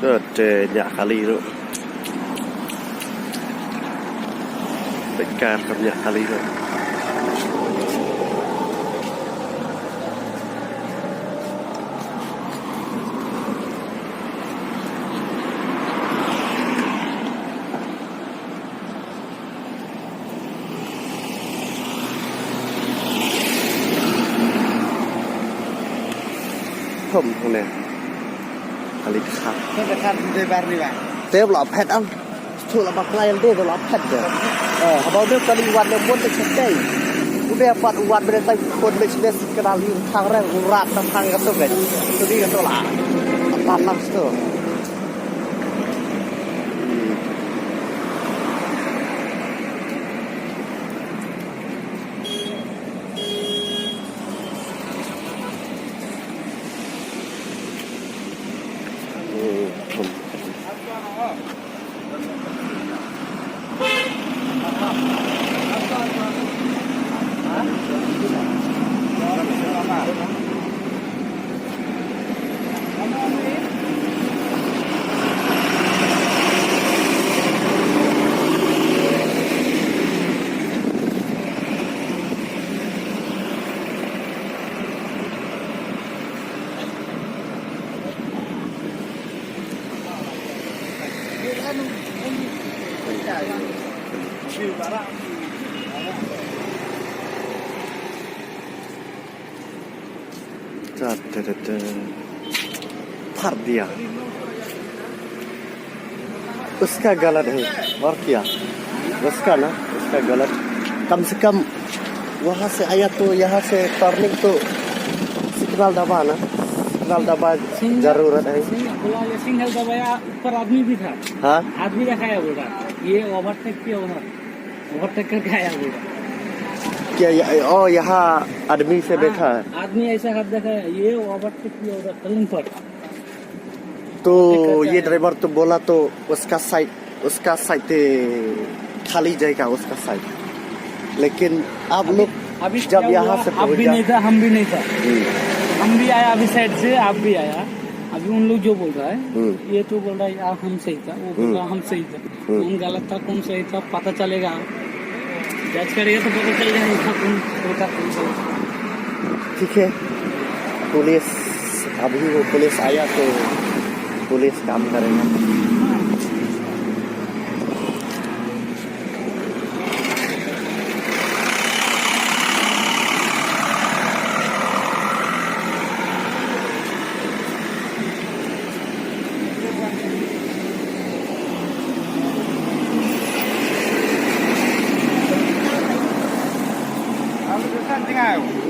Nhà khá ly nữa. Bệnh canกับnhà khá ly nữa. Không thằng này khá ly khát. Không phải khát để vào đi bạn. Tiếp lọ pet ăn. Thu là bạc lai đây rồi lọ pet rồi. Bao nhiêu kaliวันเนี่ยmuốn được cái udah buatวันไม่ได้ตั้งคนไม่ใช่สิกระดาษลิงทางแรกรัดทางกันตัวเลยตัวนี้กันตัวละตันลักษณ์ตัวफाड़ दिया उसका गलत है और क्या उसका ना उसका गलत कम से कम वहाँ से आया तो यहाँ से टर्निंग तो सिग्नल दबा ना सिग्नल दबा जरूरत है सिग्नल दबाया ऊपर आदमी भी था हाँ आदमी दिखाया बोला ये ओवरटेक किया ओवरटेक करके आया बोला क्या यहाँ आदमी से बैठा है आदमी ऐसा हाथ देखा है ये ओवरटेक किया उधर टर्निंग पर तो ये ड्राइवर तो बोला तो उसका साइड खाली जाएगा उसका साइड लेकिन आप लोग अभी जब यहाँ से आप भी नहीं था हम भी नहीं था हम भी आया अभी साइड से आप भी आया अभी उन लोग जो बोल रहा है ये तो बोल रहा है आप हम सही था वो बोल रहा हम सही था कौन गलत था कौन सही था पता चलेगा जज करेगा तो पता चल जाएगा कौन होता कौन सही ठीक है पुलिस अभी वो पुलिस आया तो पुलिस काम करेगा